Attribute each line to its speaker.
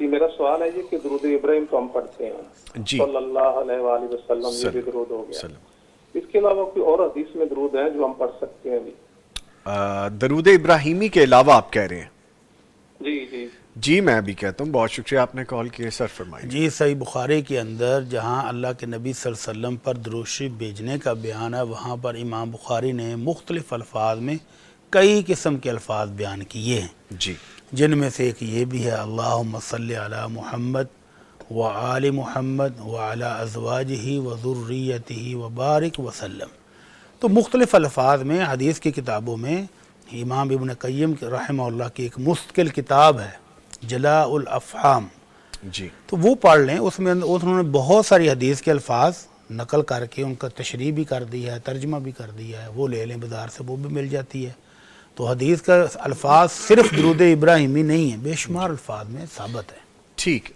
Speaker 1: جی میرا سوال ہے یہ کہ درود ابراہیم تو ہم پڑھتے ہیں
Speaker 2: جی
Speaker 1: صلی اللہ علیہ وآلہ وسلم، یہ بھی درود ہو گیا،
Speaker 2: وسلم۔
Speaker 1: اس کے علاوہ کوئی اور حدیث میں درود ہیں جو ہم پڑھ سکتے ہیں؟ جی
Speaker 2: درود ابراہیمی کے علاوہ آپ کہہ رہے ہیں؟
Speaker 1: جی جی
Speaker 2: جی میں بھی کہتا ہوں، بہت شکریہ آپ نے کال کیا سر، فرمائیں۔
Speaker 3: جی صحیح بخاری کے اندر جہاں اللہ کے نبی صلی اللہ علیہ وسلم پر درود شریف بھیجنے کا بیان ہے، وہاں پر امام بخاری نے مختلف الفاظ میں کئی قسم کے الفاظ بیان کیے ہیں،
Speaker 2: جی
Speaker 3: جن میں سے ایک یہ بھی ہے اللہم صلی علی محمد وآل محمد وعلی ازواجہ وذریتہ وبارک وسلم۔ تو مختلف الفاظ میں حدیث کی کتابوں میں امام ابن قیم رحمہ اللہ کی ایک مستقل کتاب ہے جلاء الافہام،
Speaker 2: جی
Speaker 3: تو وہ پڑھ لیں، اس میں انہوں نے بہت ساری حدیث کے الفاظ نقل کر کے ان کا تشریح بھی کر دیا ہے، ترجمہ بھی کر دیا ہے، وہ لے لیں بازار سے، وہ بھی مل جاتی ہے۔ تو حدیث کا الفاظ صرف درود ابراہیمی نہیں ہے، بے شمار الفاظ میں ثابت ہے۔
Speaker 2: ٹھیک